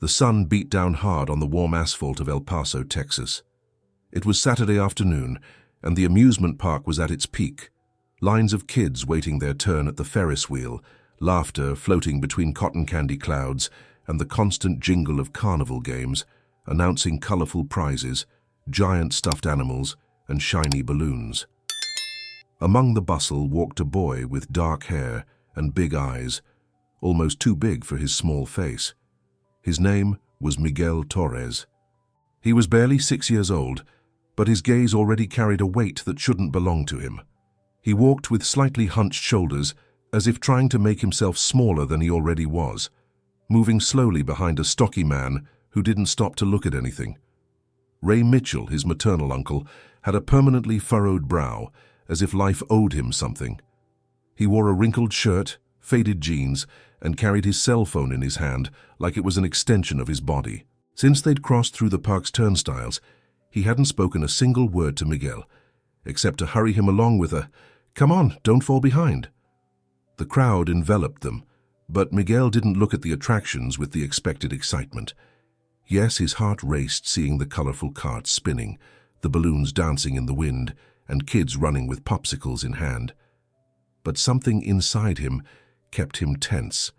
The sun beat down hard on the warm asphalt of El Paso, Texas. It was Saturday afternoon, and the amusement park was at its peak. Lines of kids waiting their turn at the Ferris wheel, laughter floating between cotton candy clouds, and the constant jingle of carnival games, announcing colorful prizes, giant stuffed animals, and shiny balloons. Among the bustle walked a boy with dark hair and big eyes, almost too big for his small face. His name was Miguel Torres. He was barely 6 years old, but his gaze already carried a weight that shouldn't belong to him. He walked with slightly hunched shoulders, as if trying to make himself smaller than he already was, moving slowly behind a stocky man who didn't stop to look at anything. Ray Mitchell, his maternal uncle, had a permanently furrowed brow, as if life owed him something. He wore a wrinkled shirt, faded jeans, and carried his cell phone in his hand like it was an extension of his body. Since they'd crossed through the park's turnstiles, he hadn't spoken a single word to Miguel, except to hurry him along with a, "Come on, don't fall behind." The crowd enveloped them, but Miguel didn't look at the attractions with the expected excitement. Yes, his heart raced seeing the colorful carts spinning, the balloons dancing in the wind, and kids running with popsicles in hand. But something inside him kept him tense,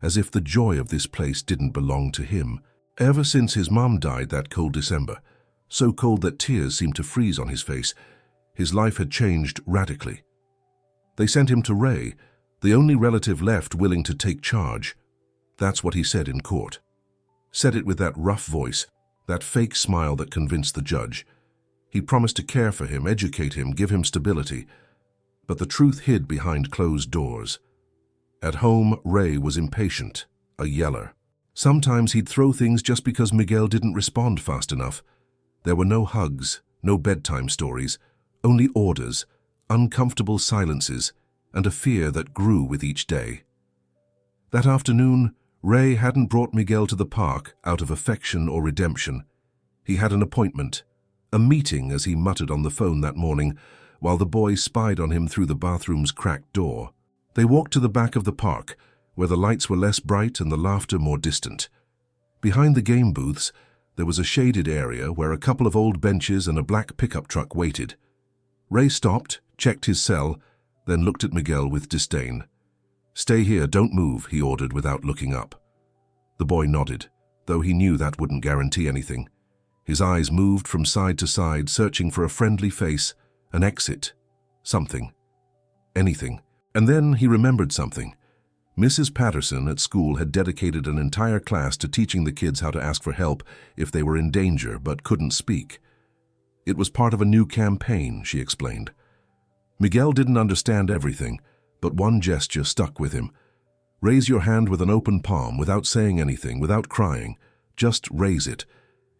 as if the joy of this place didn't belong to him. Ever since his mom died that cold December, so cold that tears seemed to freeze on his face, his life had changed radically. They sent him to Ray, the only relative left willing to take charge. That's what he said in court. Said it with that rough voice, that fake smile that convinced the judge. He promised to care for him, educate him, give him stability. But the truth hid behind closed doors. At home, Ray was impatient, a yeller. Sometimes he'd throw things just because Miguel didn't respond fast enough. There were no hugs, no bedtime stories, only orders, uncomfortable silences, and a fear that grew with each day. That afternoon, Ray hadn't brought Miguel to the park out of affection or redemption. He had an appointment, a meeting, as he muttered on the phone that morning, while the boy spied on him through the bathroom's cracked door. They walked to the back of the park, where the lights were less bright and the laughter more distant. Behind the game booths, there was a shaded area where a couple of old benches and a black pickup truck waited. Ray stopped, checked his cell, then looked at Miguel with disdain. "Stay here, don't move," he ordered without looking up. The boy nodded, though he knew that wouldn't guarantee anything. His eyes moved from side to side, searching for a friendly face, an exit, something, anything. And then he remembered something. Mrs. Patterson at school had dedicated an entire class to teaching the kids how to ask for help if they were in danger but couldn't speak. It was part of a new campaign, she explained. Miguel didn't understand everything, but one gesture stuck with him. Raise your hand with an open palm, without saying anything, without crying. Just raise it.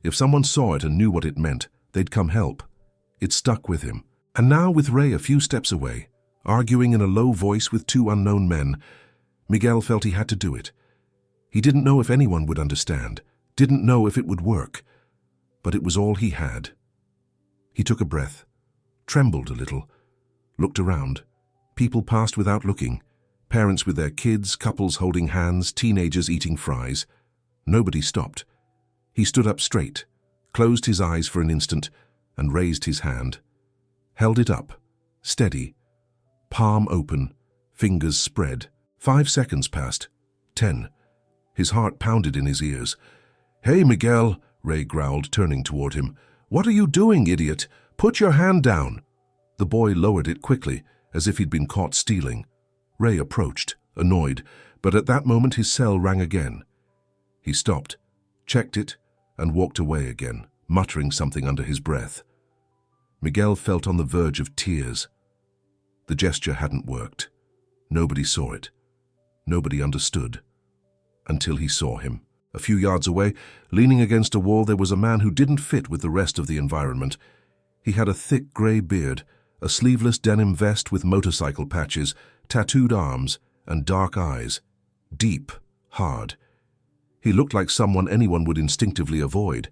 If someone saw it and knew what it meant, they'd come help. It stuck with him. And now, with Ray a few steps away, arguing in a low voice with two unknown men, Miguel felt he had to do it. He didn't know if anyone would understand, didn't know if it would work, but it was all he had. He took a breath, trembled a little, looked around. People passed without looking, parents with their kids, couples holding hands, teenagers eating fries. Nobody stopped. He stood up straight, closed his eyes for an instant, and raised his hand. Held it up, steady, palm open, fingers spread. 5 seconds passed. 10. His heart pounded in his ears. "Hey, Miguel," Ray growled, turning toward him. "What are you doing, idiot? Put your hand down." The boy lowered it quickly, as if he'd been caught stealing. Ray approached, annoyed, but at that moment his cell rang again. He stopped, checked it, and walked away again, muttering something under his breath. Miguel felt on the verge of tears. The gesture hadn't worked. Nobody saw it. Nobody understood. Until he saw him. A few yards away, leaning against a wall, there was a man who didn't fit with the rest of the environment. He had a thick gray beard, a sleeveless denim vest with motorcycle patches, tattooed arms, and dark eyes. Deep, hard. He looked like someone anyone would instinctively avoid.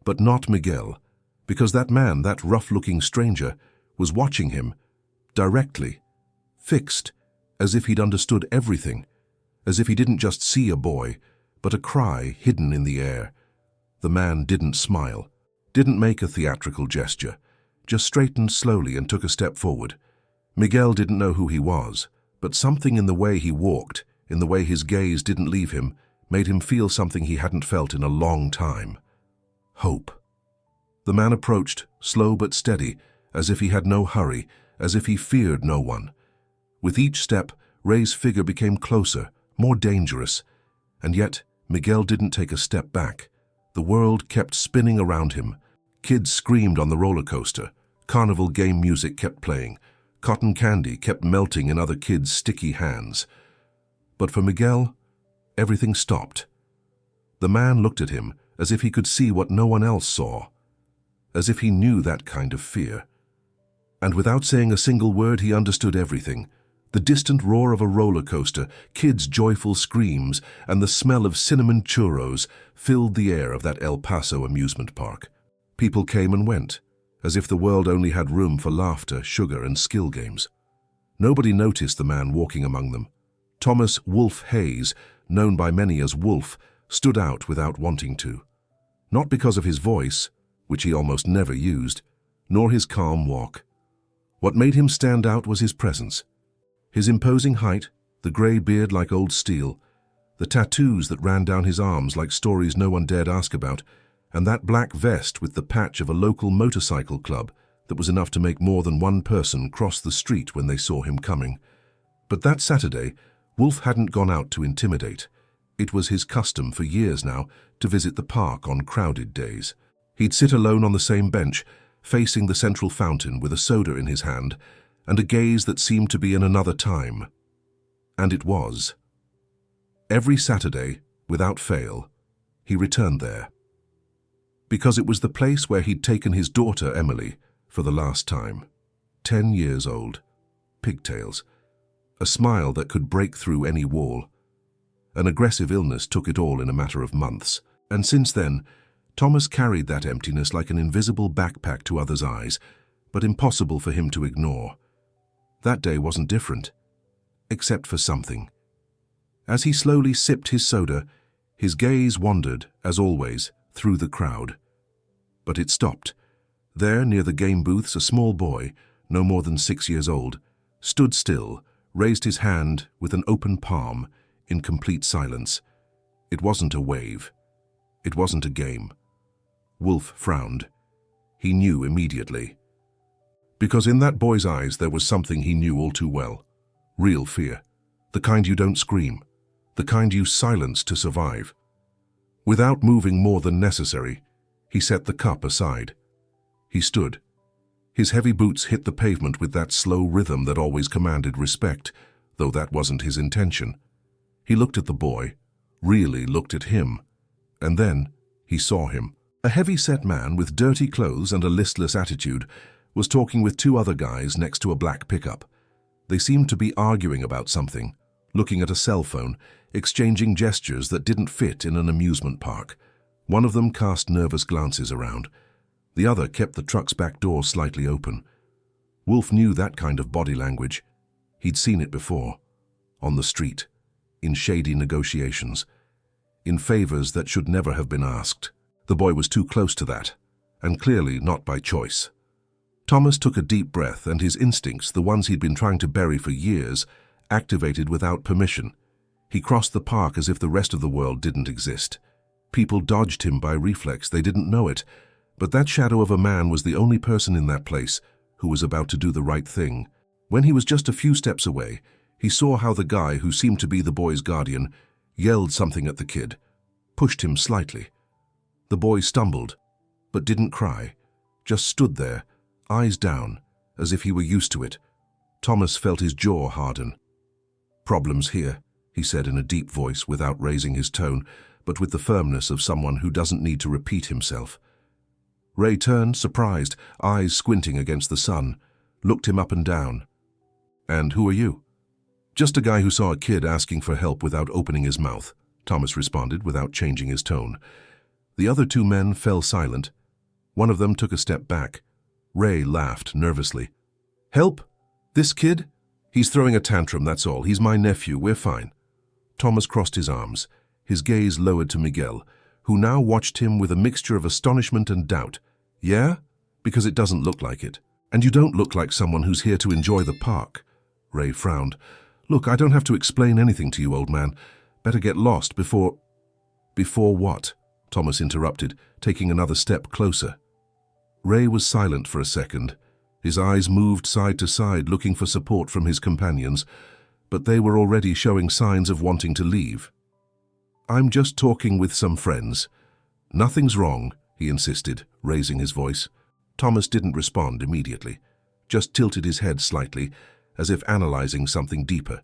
But not Miguel, because that man, that rough-looking stranger, was watching him, directly, fixed, as if he'd understood everything, as if he didn't just see a boy, but a cry hidden in the air. The man didn't smile, didn't make a theatrical gesture, just straightened slowly and took a step forward. Miguel didn't know who he was, but something in the way he walked, in the way his gaze didn't leave him, made him feel something he hadn't felt in a long time. Hope. The man approached, slow but steady, as if he had no hurry, as if he feared no one. With each step, Ray's figure became closer, more dangerous. And yet, Miguel didn't take a step back. The world kept spinning around him. Kids screamed on the roller coaster. Carnival game music kept playing. Cotton candy kept melting in other kids' sticky hands. But for Miguel, everything stopped. The man looked at him as if he could see what no one else saw, as if he knew that kind of fear. And without saying a single word, he understood everything. The distant roar of a roller coaster, kids' joyful screams, and the smell of cinnamon churros filled the air of that El Paso amusement park. People came and went, as if the world only had room for laughter, sugar, and skill games. Nobody noticed the man walking among them. Thomas Wolf Hayes, known by many as Wolf, stood out without wanting to. Not because of his voice, which he almost never used, nor his calm walk. What made him stand out was his presence. His imposing height, the grey beard like old steel, the tattoos that ran down his arms like stories no one dared ask about, and that black vest with the patch of a local motorcycle club that was enough to make more than one person cross the street when they saw him coming. But that Saturday, Wolf hadn't gone out to intimidate. It was his custom for years now to visit the park on crowded days. He'd sit alone on the same bench, facing the central fountain with a soda in his hand, and a gaze that seemed to be in another time. And it was. Every Saturday, without fail, he returned there. Because it was the place where he'd taken his daughter, Emily, for the last time. 10 years old. Pigtails. A smile that could break through any wall. An aggressive illness took it all in a matter of months. And since then, Thomas carried that emptiness like an invisible backpack to others' eyes, but impossible for him to ignore. That day wasn't different, except for something. As he slowly sipped his soda, his gaze wandered, as always, through the crowd. But it stopped. There, near the game booths, a small boy, no more than 6 years old, stood still, raised his hand with an open palm, in complete silence. It wasn't a wave. It wasn't a game. Wolf frowned. He knew immediately. Because in that boy's eyes there was something he knew all too well. Real fear. The kind you don't scream. The kind you silence to survive. Without moving more than necessary, he set the cup aside. He stood. His heavy boots hit the pavement with that slow rhythm that always commanded respect, though that wasn't his intention. He looked at the boy, really looked at him, and then he saw him. A heavy-set man with dirty clothes and a listless attitude was talking with 2 other guys next to a black pickup. They seemed to be arguing about something, looking at a cell phone, exchanging gestures that didn't fit in an amusement park. One of them cast nervous glances around. The other kept the truck's back door slightly open. Wolf knew that kind of body language. He'd seen it before. On the street. In shady negotiations. In favors that should never have been asked. The boy was too close to that, and clearly not by choice. Thomas took a deep breath, and his instincts, the ones he'd been trying to bury for years, activated without permission. He crossed the park as if the rest of the world didn't exist. People dodged him by reflex, they didn't know it, but that shadow of a man was the only person in that place who was about to do the right thing. When he was just a few steps away, he saw how the guy who seemed to be the boy's guardian yelled something at the kid, pushed him slightly. The boy stumbled, but didn't cry, just stood there, eyes down, as if he were used to it. Thomas felt his jaw harden. "Problems here," he said in a deep voice without raising his tone, but with the firmness of someone who doesn't need to repeat himself. Ray turned, surprised, eyes squinting against the sun, looked him up and down. "And who are you?" "Just a guy who saw a kid asking for help without opening his mouth," Thomas responded without changing his tone. The other 2 men fell silent. One of them took a step back. Ray laughed nervously. "Help? This kid? He's throwing a tantrum, that's all. He's my nephew, we're fine." Thomas crossed his arms. his gaze lowered to Miguel, who now watched him with a mixture of astonishment and doubt. "Yeah? Because it doesn't look like it. And you don't look like someone who's here to enjoy the park." Ray frowned. "Look, I don't have to explain anything to you, old man. Better get lost before—" "Before what?" Thomas interrupted, taking another step closer. Ray was silent for a second. His eyes moved side to side, looking for support from his companions, but they were already showing signs of wanting to leave. "I'm just talking with some friends." "Nothing's wrong," he insisted, raising his voice. Thomas didn't respond immediately, just tilted his head slightly, as if analyzing something deeper.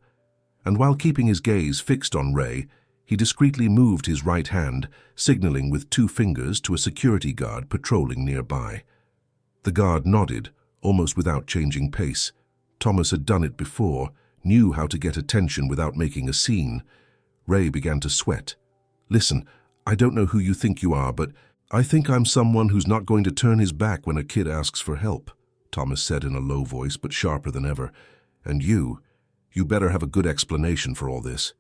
And while keeping his gaze fixed on Ray, he discreetly moved his right hand, signaling with 2 fingers to a security guard patrolling nearby. The guard nodded, almost without changing pace. Thomas had done it before, knew how to get attention without making a scene. Ray began to sweat. "Listen, I don't know who you think you are, but I think I'm someone who's not going to turn his back when a kid asks for help," Thomas said in a low voice, but sharper than ever. "And you better have a good explanation for all this."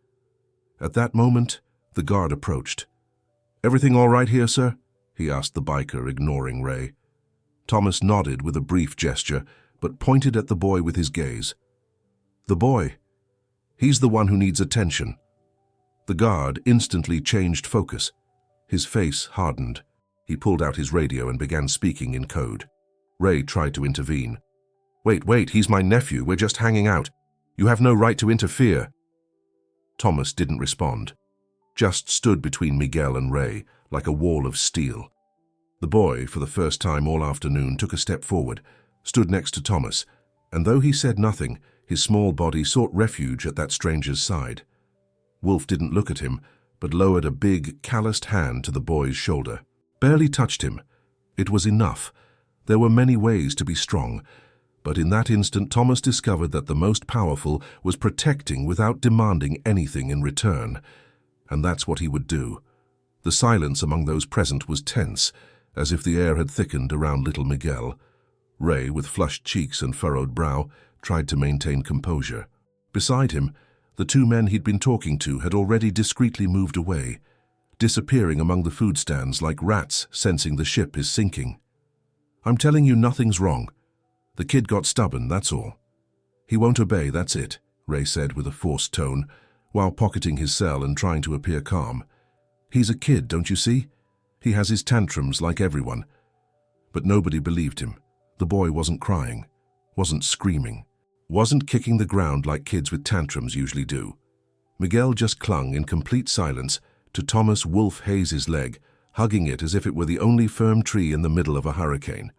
At that moment, the guard approached. "Everything all right here, sir?" he asked the biker, ignoring Ray. Thomas nodded with a brief gesture, but pointed at the boy with his gaze. "The boy. He's the one who needs attention." The guard instantly changed focus. His face hardened. He pulled out his radio and began speaking in code. Ray tried to intervene. Wait, he's my nephew. We're just hanging out. You have no right to interfere." Thomas didn't respond, just stood between Miguel and Ray like a wall of steel. The boy, for the first time all afternoon, took a step forward, stood next to Thomas, and though he said nothing, his small body sought refuge at that stranger's side. Wolf didn't look at him, but lowered a big, calloused hand to the boy's shoulder. Barely touched him. It was enough. There were many ways to be strong, but in that instant Thomas discovered that the most powerful was protecting without demanding anything in return. And that's what he would do. The silence among those present was tense, as if the air had thickened around little Miguel. Ray, with flushed cheeks and furrowed brow, tried to maintain composure. Beside him, the 2 men he'd been talking to had already discreetly moved away, disappearing among the food stands like rats sensing the ship is sinking. "I'm telling you nothing's wrong. The kid got stubborn, that's all." "He won't obey, that's it," Ray said with a forced tone, while pocketing his cell and trying to appear calm. "He's a kid, don't you see? He has his tantrums like everyone." But nobody believed him. The boy wasn't crying, wasn't screaming, wasn't kicking the ground like kids with tantrums usually do. Miguel just clung in complete silence to Thomas Wolf Hayes' leg, hugging it as if it were the only firm tree in the middle of a hurricane.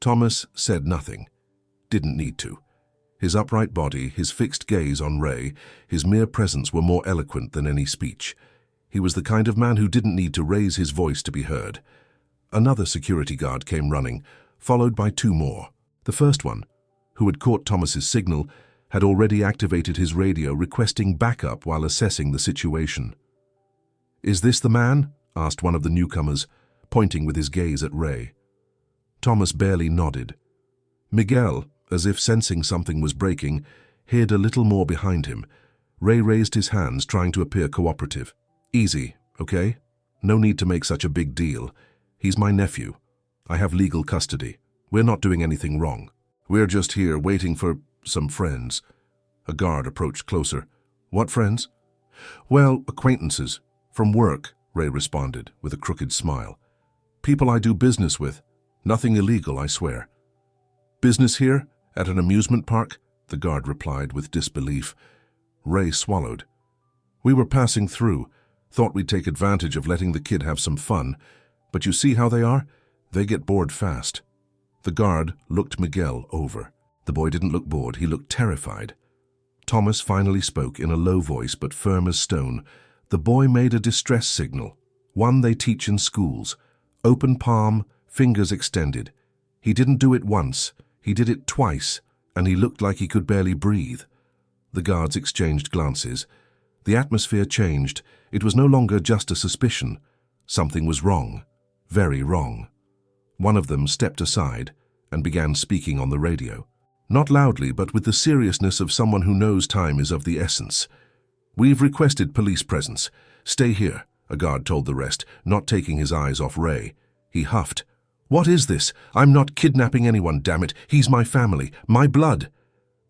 Thomas said nothing. Didn't need to. His upright body, his fixed gaze on Ray, his mere presence were more eloquent than any speech. He was the kind of man who didn't need to raise his voice to be heard. Another security guard came running, followed by 2 more. The first one, who had caught Thomas's signal, had already activated his radio requesting backup while assessing the situation. "Is this the man?" asked one of the newcomers, pointing with his gaze at Ray. Thomas barely nodded. Miguel, as if sensing something was breaking, hid a little more behind him. Ray raised his hands, trying to appear cooperative. "Easy, okay? No need to make such a big deal. He's my nephew. I have legal custody. We're not doing anything wrong. We're just here waiting for some friends." A guard approached closer. "What friends?" "Well, acquaintances. From work," Ray responded, with a crooked smile. "People I do business with. Nothing illegal, I swear." "Business here? At an amusement park?" the guard replied with disbelief. Ray swallowed. "We were passing through. Thought we'd take advantage of letting the kid have some fun. But you see how they are? They get bored fast." The guard looked Miguel over. The boy didn't look bored, he looked terrified. Thomas finally spoke in a low voice but firm as stone. The boy made a distress signal, one they teach in schools. Open palm, fingers extended. He didn't do it once, he did it twice, and he looked like he could barely breathe. The guards exchanged glances. The atmosphere changed. It was no longer just a suspicion. Something was wrong, very wrong. One of them stepped aside and began speaking on the radio. Not loudly, but with the seriousness of someone who knows time is of the essence. "We've requested police presence. "Stay here," a guard told the rest, not taking his eyes off Ray. He huffed. "What is this? I'm not kidnapping anyone, damn it. He's my family, my blood."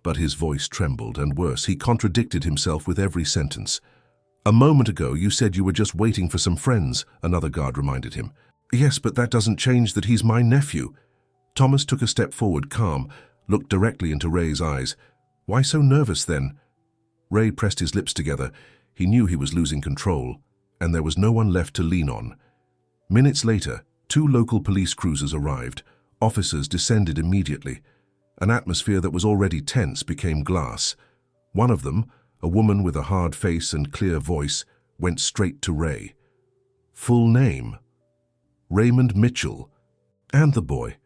But his voice trembled, and worse, he contradicted himself with every sentence. "A moment ago you said you were just waiting for some friends," another guard reminded him. "Yes, but that doesn't change that he's my nephew." Thomas took a step forward, calm, looked directly into Ray's eyes. "Why so nervous then?" Ray pressed his lips together. He knew he was losing control, and there was no one left to lean on. Minutes later, 2 local police cruisers arrived. Officers descended immediately. An atmosphere that was already tense became glass. One of them, a woman with a hard face and clear voice, went straight to Ray. Full name: Raymond Mitchell. "And the boy?"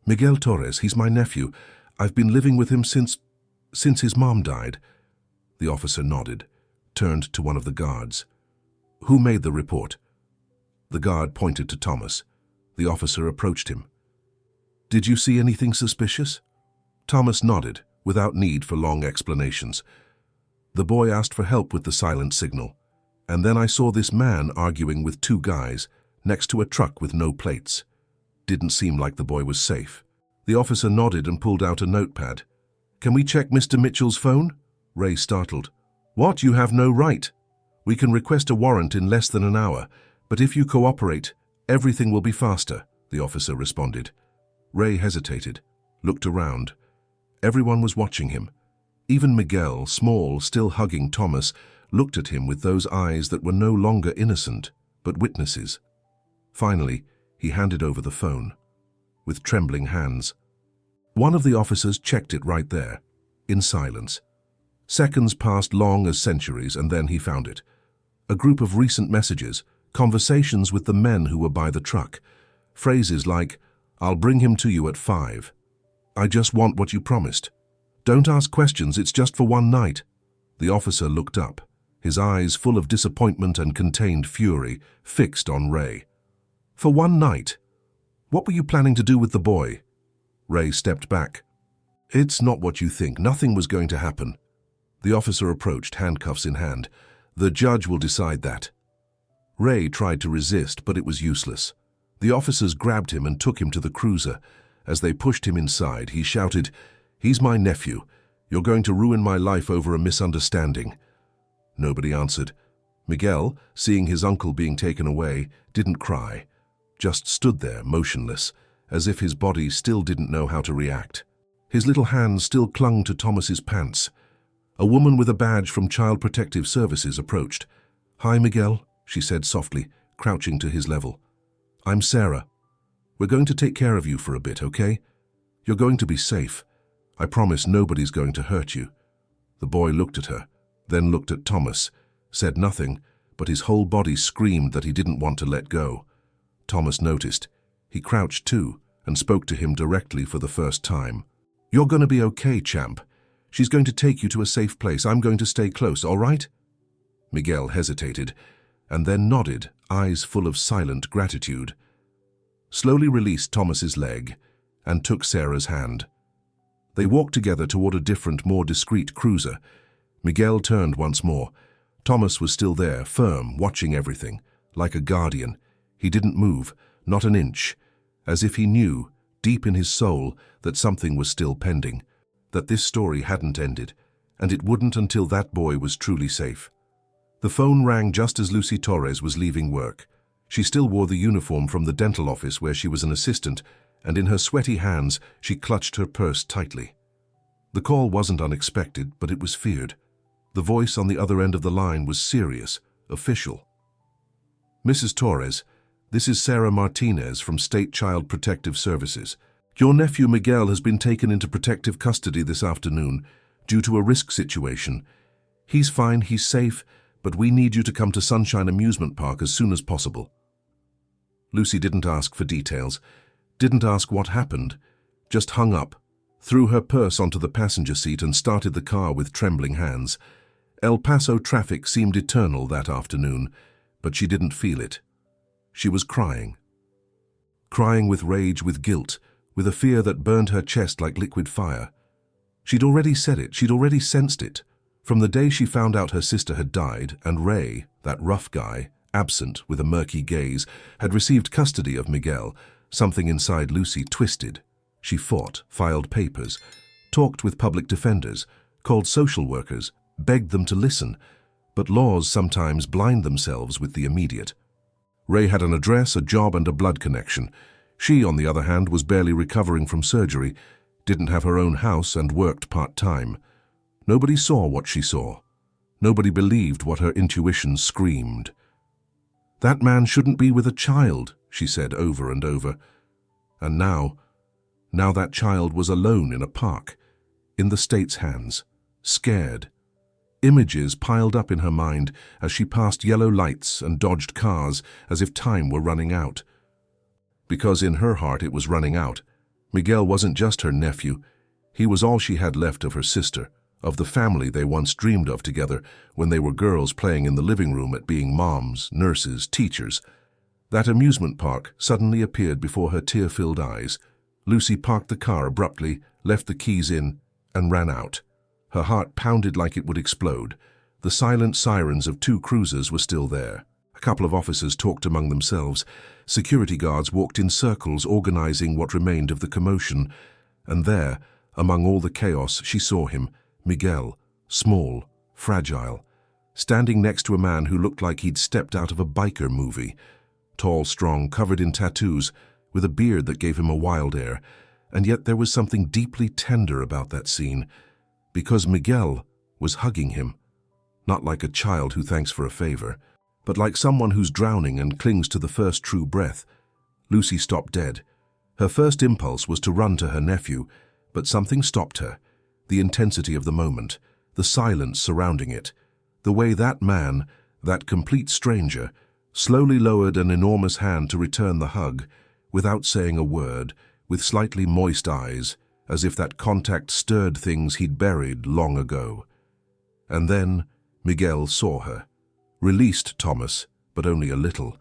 "Miguel Torres, he's my nephew. I've been living with him since his mom died." The officer nodded, turned to one of the guards. "Who made the report?" The guard pointed to Thomas. The officer approached him. "Did you see anything suspicious?" Thomas nodded, without need for long explanations. "The boy asked for help with the silent signal, and then I saw this man arguing with 2 guys next to a truck with no plates. Didn't seem like the boy was safe." The officer nodded and pulled out a notepad. "Can we check Mr. Mitchell's phone?" Ray startled. "What? You have no right. We can request a warrant in less than an hour, but if you cooperate, everything will be faster," the officer responded. Ray hesitated, looked around. Everyone was watching him. Even Miguel, small, still hugging Thomas, looked at him with those eyes that were no longer innocent, but witnesses. Finally, he handed over the phone, with trembling hands. One of the officers checked it right there, in silence. Seconds passed long as centuries, and then he found it. A group of recent messages, conversations with the men who were by the truck. Phrases like, "I'll bring him to you at 5. I just want what you promised. Don't ask questions, it's just for one night." The officer looked up, his eyes full of disappointment and contained fury, fixed on Ray. "For one night? What were you planning to do with the boy?" Ray stepped back. "It's not what you think. Nothing was going to happen." The officer approached, handcuffs in hand. "The judge will decide that." Ray tried to resist, but it was useless. The officers grabbed him and took him to the cruiser. As they pushed him inside, he shouted, "He's my nephew. You're going to ruin my life over a misunderstanding." Nobody answered. Miguel, seeing his uncle being taken away, didn't cry, just stood there motionless, as if his body still didn't know how to react. His little hands still clung to Thomas's pants. A woman with a badge from Child Protective Services approached. "Hi, Miguel," she said softly, crouching to his level. "I'm Sarah. We're going to take care of you for a bit, okay? You're going to be safe. I promise nobody's going to hurt you." The boy looked at her, then looked at Thomas, said nothing, but his whole body screamed that he didn't want to let go. Thomas noticed. He crouched too, and spoke to him directly for the first time. "You're going to be okay, champ. She's going to take you to a safe place. I'm going to stay close, all right?" Miguel hesitated, and then nodded, eyes full of silent gratitude. Slowly released Thomas's leg, and took Sarah's hand. They walked together toward a different, more discreet cruiser. Miguel turned once more. Thomas was still there, firm, watching everything, like a guardian. He didn't move, not an inch, as if he knew, deep in his soul, that something was still pending, that this story hadn't ended, and it wouldn't until that boy was truly safe. The phone rang just as Lucy Torres was leaving work. She still wore the uniform from the dental office where she was an assistant, and in her sweaty hands she clutched her purse tightly. The call wasn't unexpected, but it was feared. The voice on the other end of the line was serious, official. "Mrs. Torres, this is Sarah Martinez from State Child Protective Services. Your nephew Miguel has been taken into protective custody this afternoon due to a risk situation. He's fine, he's safe, but we need you to come to Sunshine Amusement Park as soon as possible." Lucy didn't ask for details, didn't ask what happened, just hung up, threw her purse onto the passenger seat and started the car with trembling hands. El Paso traffic seemed eternal that afternoon, but she didn't feel it. She was crying. Crying with rage, with guilt, with a fear that burned her chest like liquid fire. She'd already said it, she'd already sensed it. From the day she found out her sister had died and Ray, that rough guy, absent with a murky gaze, had received custody of Miguel, something inside Lucy twisted. She fought, filed papers, talked with public defenders, called social workers, begged them to listen, but laws sometimes blind themselves with the immediate. Ray had an address, a job, and a blood connection. She, on the other hand, was barely recovering from surgery, didn't have her own house, and worked part-time. Nobody saw what she saw. Nobody believed what her intuition screamed. "That man shouldn't be with a child," she said over and over. And now that child was alone in a park, in the state's hands, scared. Images piled up in her mind as she passed yellow lights and dodged cars as if time were running out. Because in her heart it was running out. Miguel wasn't just her nephew. He was all she had left of her sister, of the family they once dreamed of together when they were girls playing in the living room at being moms, nurses, teachers. That amusement park suddenly appeared before her tear-filled eyes. Lucy parked the car abruptly, left the keys in, and ran out. Her heart pounded like it would explode. The silent sirens of 2 cruisers were still there. A couple of officers talked among themselves. Security guards walked in circles, organizing what remained of the commotion. And there, among all the chaos, she saw him, Miguel, small, fragile, standing next to a man who looked like he'd stepped out of a biker movie. Tall, strong, covered in tattoos, with a beard that gave him a wild air. And yet there was something deeply tender about that scene, because Miguel was hugging him, not like a child who thanks for a favor, but like someone who's drowning and clings to the first true breath. Lucy stopped dead. Her first impulse was to run to her nephew, but something stopped her. The intensity of the moment, the silence surrounding it, the way that man, that complete stranger, slowly lowered an enormous hand to return the hug, without saying a word, with slightly moist eyes, as if that contact stirred things he'd buried long ago. And then Miguel saw her, released Thomas, but only a little,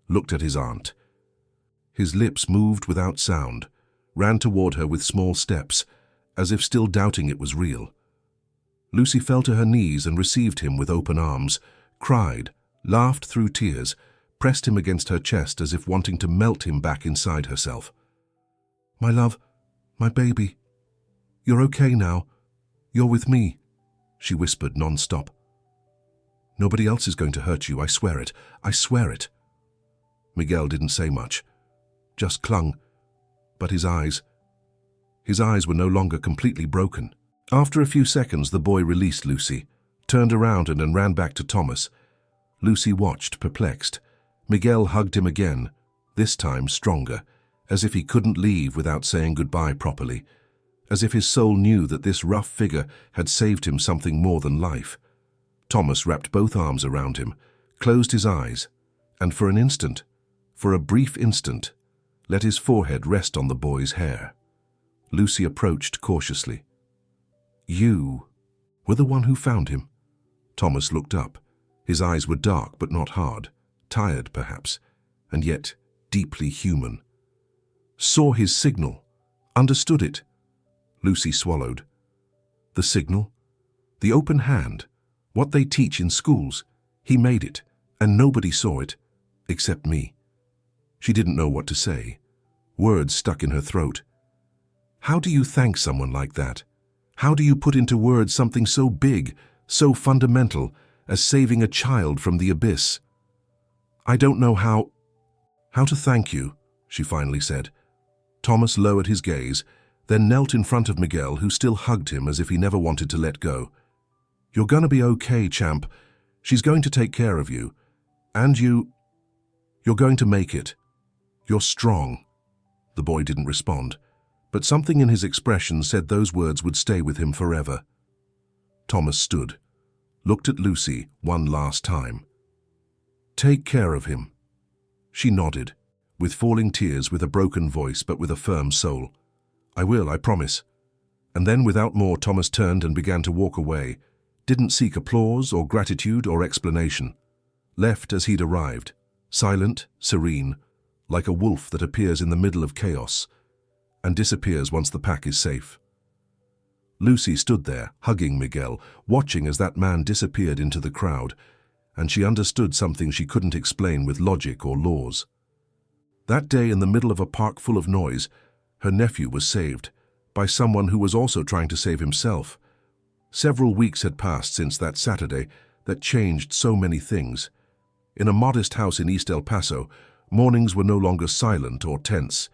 looked at his aunt. His lips moved without sound, ran toward her with small steps, as if still doubting it was real. Lucy fell to her knees and received him with open arms, cried, laughed through tears, pressed him against her chest as if wanting to melt him back inside herself. "My love, my baby, you're okay now. You're with me," she whispered non-stop. "Nobody else is going to hurt you, I swear it. I swear it." Miguel didn't say much, just clung, but his eyes were no longer completely broken. After a few seconds, the boy released Lucy, turned around and ran back to Thomas. Lucy watched, perplexed. Miguel hugged him again, this time stronger, as if he couldn't leave without saying goodbye properly, as if his soul knew that this rough figure had saved him something more than life. Thomas wrapped both arms around him, closed his eyes, and for an instant, for a brief instant, let his forehead rest on the boy's hair. Lucy approached cautiously. "You were the one who found him?" Thomas looked up. His eyes were dark but not hard, tired perhaps, and yet deeply human. "Saw his signal, understood it." Lucy swallowed. "The signal? The open hand? What they teach in schools? He made it, and nobody saw it, except me." She didn't know what to say. Words stuck in her throat. How do you thank someone like that? How do you put into words something so big, so fundamental, as saving a child from the abyss? "I don't know how to thank you," she finally said. Thomas lowered his gaze, then knelt in front of Miguel, who still hugged him as if he never wanted to let go. "You're gonna be okay, champ. She's going to take care of you. And you're going to make it. You're strong." The boy didn't respond, but something in his expression said those words would stay with him forever. Thomas stood, looked at Lucy one last time. "Take care of him." She nodded, with falling tears, with a broken voice, but with a firm soul. "I will, I promise." And then, without more, Thomas turned and began to walk away, didn't seek applause or gratitude or explanation. Left as he'd arrived, silent, serene, like a wolf that appears in the middle of chaos and disappears once the pack is safe. Lucy stood there, hugging Miguel, watching as that man disappeared into the crowd, and she understood something she couldn't explain with logic or laws. That day, in the middle of a park full of noise, her nephew was saved by someone who was also trying to save himself. Several weeks had passed since that Saturday that changed so many things. In a modest house in East El Paso, mornings were no longer silent or tense.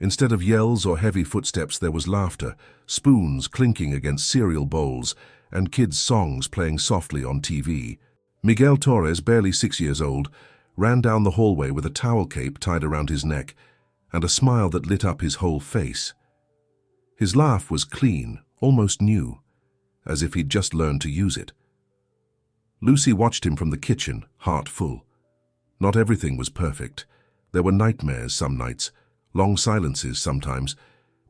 Instead of yells or heavy footsteps, there was laughter, spoons clinking against cereal bowls, and kids' songs playing softly on TV. Miguel Torres, barely 6 years old, ran down the hallway with a towel cape tied around his neck and a smile that lit up his whole face. His laugh was clean, almost new, as if he'd just learned to use it. Lucy watched him from the kitchen, heart full. Not everything was perfect. There were nightmares some nights, long silences sometimes,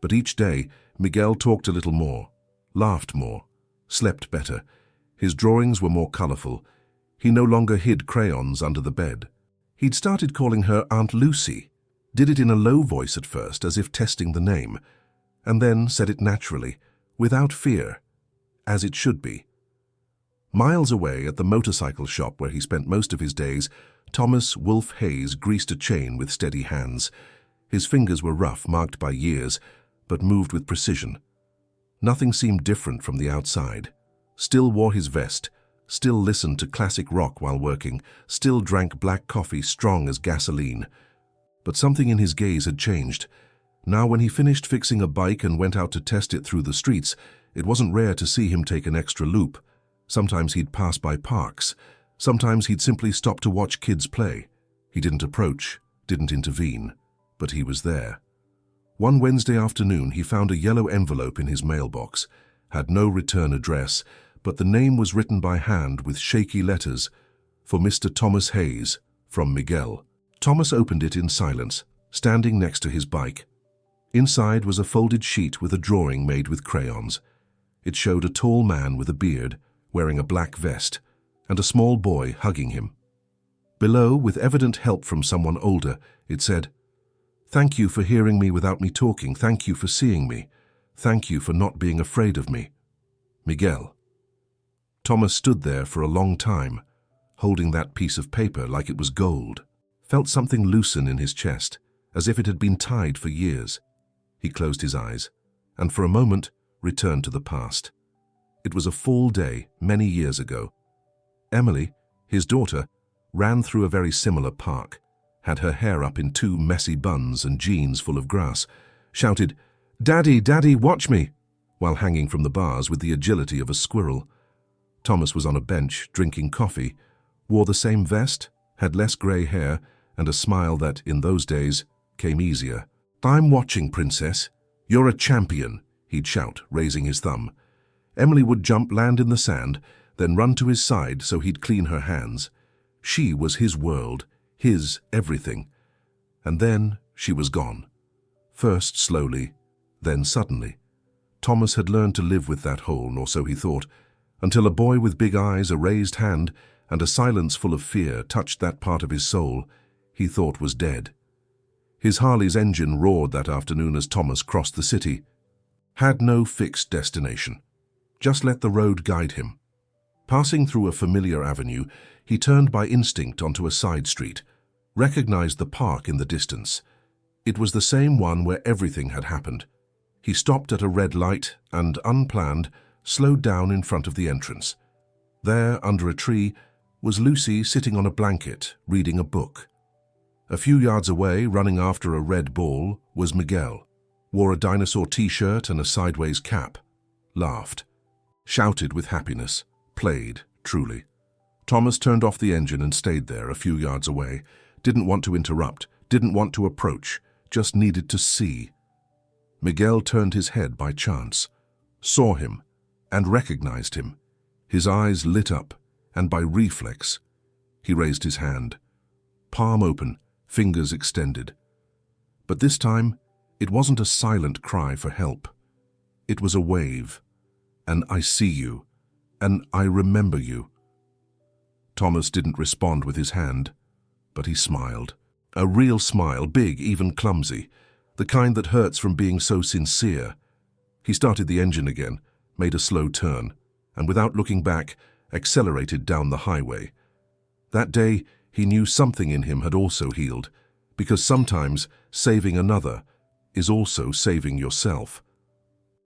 but each day Miguel talked a little more, laughed more, slept better. His drawings were more colorful. He no longer hid crayons under the bed. He'd started calling her Aunt Lucy, did it in a low voice at first, as if testing the name, and then said it naturally, without fear, as it should be. Miles away at the motorcycle shop where he spent most of his days, Thomas Wolf Hayes greased a chain with steady hands. His fingers were rough, marked by years, but moved with precision. Nothing seemed different from the outside. Still wore his vest, still listened to classic rock while working, still drank black coffee strong as gasoline. But something in his gaze had changed. Now when he finished fixing a bike and went out to test it through the streets, it wasn't rare to see him take an extra loop. Sometimes he'd pass by parks. Sometimes he'd simply stop to watch kids play. He didn't approach, didn't intervene, but he was there. One Wednesday afternoon, he found a yellow envelope in his mailbox. Had no return address, but the name was written by hand with shaky letters, for Mr. Thomas Hayes, from Miguel. Thomas opened it in silence, standing next to his bike. Inside was a folded sheet with a drawing made with crayons. It showed a tall man with a beard, wearing a black vest, and a small boy hugging him. Below, with evident help from someone older, it said, "Thank you for hearing me without me talking. Thank you for seeing me. Thank you for not being afraid of me. Miguel." Thomas stood there for a long time, holding that piece of paper like it was gold. Felt something loosen in his chest, as if it had been tied for years. He closed his eyes, and for a moment returned to the past. It was a fall day many years ago. Emily, his daughter, ran through a very similar park, had her hair up in 2 messy buns and jeans full of grass, shouted, "Daddy, Daddy, watch me," while hanging from the bars with the agility of a squirrel. Thomas was on a bench, drinking coffee, wore the same vest, had less grey hair, and a smile that, in those days, came easier. "I'm watching, Princess. You're a champion," he'd shout, raising his thumb. Emily would jump, land in the sand, then run to his side so he'd clean her hands. She was his world, his everything. And then she was gone. First slowly, then suddenly. Thomas had learned to live with that hole, or so he thought, until a boy with big eyes, a raised hand, and a silence full of fear touched that part of his soul he thought was dead. His Harley's engine roared that afternoon as Thomas crossed the city. Had no fixed destination. Just let the road guide him. Passing through a familiar avenue, he turned by instinct onto a side street, recognized the park in the distance. It was the same one where everything had happened. He stopped at a red light and, unplanned, slowed down in front of the entrance. There, under a tree, was Lucy sitting on a blanket, reading a book. A few yards away, running after a red ball, was Miguel. Wore a dinosaur t-shirt and a sideways cap. Laughed. Shouted with happiness. Played, truly. Thomas turned off the engine and stayed there, a few yards away. Didn't want to interrupt, didn't want to approach, just needed to see. Miguel turned his head by chance, saw him, and recognized him. His eyes lit up, and by reflex, he raised his hand. Palm open, fingers extended. But this time, it wasn't a silent cry for help. It was a wave, an "I see you," an "I remember you." Thomas didn't respond with his hand, but he smiled. A real smile, big, even clumsy, the kind that hurts from being so sincere. He started the engine again, made a slow turn, and without looking back, accelerated down the highway. That day, he knew something in him had also healed, because sometimes saving another is also saving yourself.